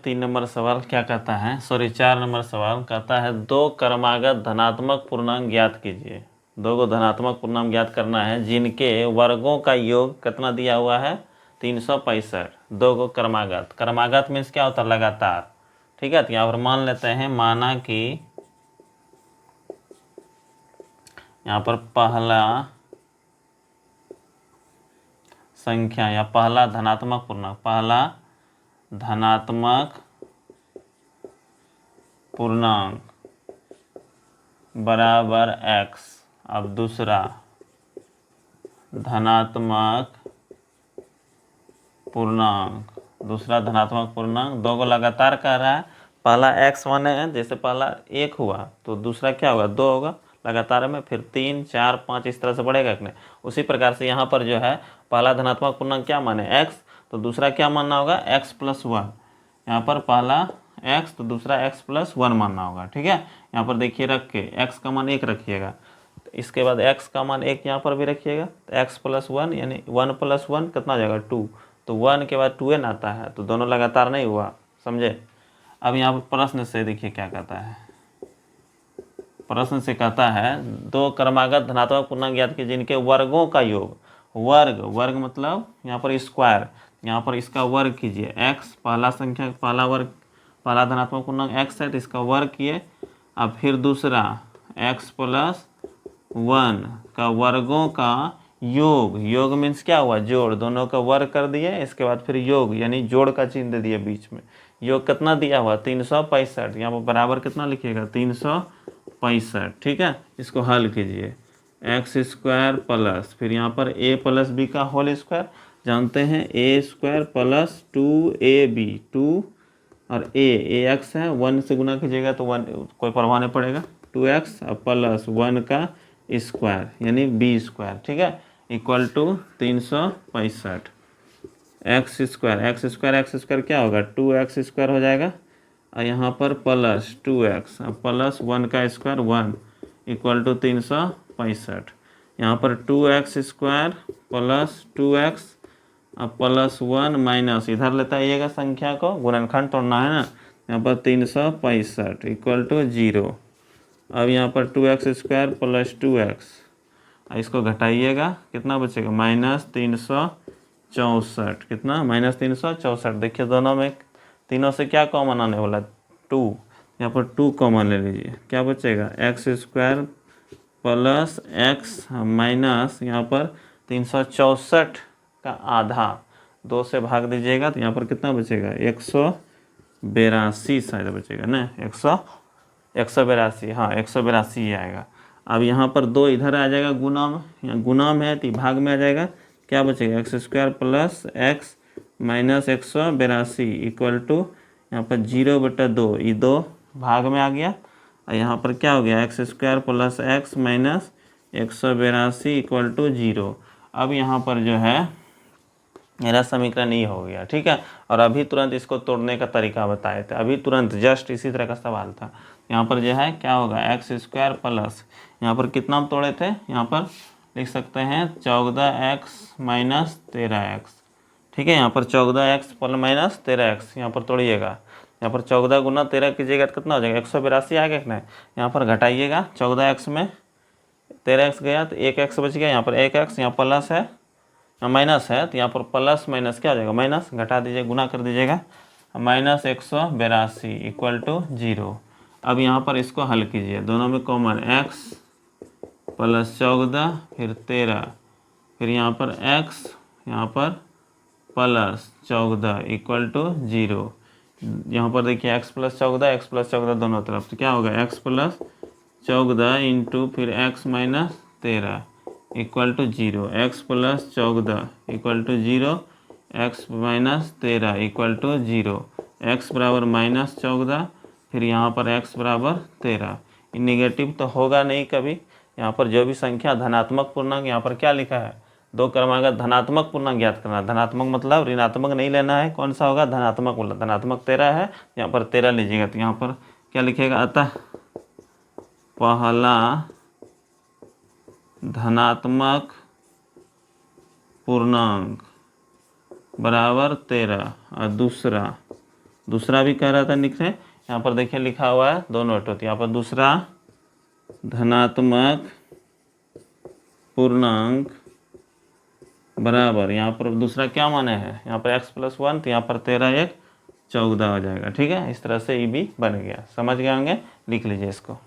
3 number सवाल क्या कहता है, 4 नंबर सवाल कहता है दो क्रमागत धनात्मक पूर्णांक ज्ञात कीजिए। दो को धनात्मक पूर्णांक ज्ञात करना है जिनके वर्गों का योग कितना दिया हुआ है 365। दो को क्रमागत, क्रमागत मीन्स क्या होता है लगातार। ठीक है, तो यहाँ पर मान लेते हैं, माना कि यहाँ पर पहला संख्या या पहला धनात्मक पूर्णांक, पहला धनात्मक पूर्णांक बराबर x। अब दूसरा धनात्मक पूर्णांक, दूसरा धनात्मक पूर्णांक दो को लगातार कह रहा है। पहला x माने है, जैसे पहला 1 हुआ तो दूसरा क्या होगा 2 होगा लगातार में, फिर 3 4 5 इस तरह से बढ़ेगा कि नहीं। उसी प्रकार से यहाँ पर जो है पहला धनात्मक पूर्णांक क्या माने x, तो दूसरा क्या मानना होगा x + 1। यहाँ पर पहला x तो दूसरा x + 1 मानना होगा। ठीक है, यहाँ पर देखिए रख के x का मान 1 रखिएगा, तो इसके बाद x का मान 1 यहाँ पर भी रखिएगा, तो x + 1 यानी 1 + 1 कितना हो जाएगा 2। तो 1 के बाद 2n आता है, तो दोनों लगातार नहीं हुआ, समझे। अब यहाँ पर प्रश्न से देखिए क्या कहता है। प्रश्न से कहता है दो क्रमागत धनात्मक पूर्णांक ज्ञात कीजिए जिनके वर्गों का योग, वर्ग मतलब यहाँ पर स्क्वायर, यहाँ पर इसका वर्ग कीजिए। x पहला संख्या, पहला वर्ग, पहला धनात्मक पूर्णांक x है तो इसका वर्ग किए। अब फिर दूसरा x + 1 का वर्गों का योग, योग मीन्स क्या हुआ जोड़, दोनों का वर्ग कर दिए। इसके बाद फिर योग यानी जोड़ का चिन्ह दे दिए बीच में। योग कितना दिया हुआ 365, यहाँ पर बराबर कितना लिखिएगा 365। ठीक है, इसको हल कीजिए। x² प्लस फिर यहाँ पर a + b का होल स्क्वायर, जानते हैं a² + 2ab, 2 और ax है, 1 से गुना कीजिएगा तो 1 कोई परवाह नहीं पड़ेगा, 2x + 1 का स्क्वायर यानी b²। ठीक है, इक्वल टू 365। x² क्या होगा 2x² हो जाएगा, और यहाँ पर प्लस 2x + 1 का स्क्वायर 1 इक्वल टू 365। यहाँ पर 2x² + 2x + 1 माइनस, इधर लेते आइएगा संख्या को, गुणनखंड तोड़ना है ना, यहाँ पर 365 इक्वल टू 0। अब यहाँ पर 2x² + 2x, इसको घटाइएगा कितना बचेगा -364। कितना -364। देखिए दोनों में, तीनों से क्या कॉमन आने वाला 2, यहाँ पर 2 कॉमन ले लीजिए, क्या बचेगा x² + x माइनस यहाँ पर 364 का आधा 2 से भाग दीजिएगा तो यहाँ पर कितना बचेगा 182 शायद बचेगा ना, 182, हाँ 182 ही आएगा। अब यहाँ पर 2 इधर आ जाएगा गुना में, यहाँ गुना में है तो भाग में आ जाएगा, क्या बचेगा x² + x minus 182 equal to यहाँ पर 0/2, ये 2 भाग में आ गया, और यहाँ पर क्या हो गया x² + x minus 182 equal to 0। अब यहाँ पर जो है मेरा समीकरण ये हो गया। ठीक है, और अभी तुरंत इसको तोड़ने का तरीका बताए थे, अभी तुरंत जस्ट इसी तरह का सवाल था। यहाँ पर जो है क्या होगा x² प्लस, यहाँ पर कितना हम तोड़े थे, यहाँ पर लिख सकते हैं 14x माइनस 13x। ठीक है, यहाँ पर 14x + 13x, यहाँ पर तोड़िएगा, यहाँ पर 14 गुना 13 कीजिएगा तो कितना हो जाएगा 182 आएगा कि नहीं। यहाँ पर घटाइएगा, 14x में 13x गया तो 1x बच गया, यहाँ पर 1x, यहाँ प्लस है माइनस है तो यहाँ पर प्लस माइनस क्या हो जाएगा माइनस, घटा दीजिए गुना कर दीजिएगा, -182 इक्वल टू 0। अब यहाँ पर इसको हल कीजिए, दोनों में कॉमन x + 14 फिर 13 फिर यहाँ पर x यहाँ पर +14 इक्वल टू 0। यहाँ पर देखिए x + 14 दोनों तरफ, तो क्या होगा x + 14 इंटू फिर x - 13 equal to 0, x + 14 equal to 0, x - 13 equal to 0, x बराबर -14 फिर यहाँ पर x बराबर 13। नेगेटिव तो होगा नहीं कभी। यहाँ पर जो भी संख्या धनात्मक पूर्णांक, यहाँ पर क्या लिखा है दो क्रमागत धनात्मक पूर्णांक ज्ञात करना। धनात्मक मतलब ऋणात्मक नहीं लेना है, कौन सा होगा धनात्मक, बोला धनात्मक 13 है, यहाँ पर 13 लीजिएगा तो यहाँ पर क्या लिखेगा अतः पहला धनात्मक पूर्णांक बराबर 13 और दूसरा दूसरा भी कह रहा था लिख रहे, यहाँ पर देखिए लिखा हुआ है दो नोट होती है। यहाँ पर दूसरा धनात्मक पूर्णांक बराबर, यहाँ पर दूसरा क्या माने है, यहाँ पर x+1, तो यहाँ पर 13 1 14 हो जाएगा। ठीक है, इस तरह से ये भी बन गया। समझ गए होंगे, लिख लीजिए इसको।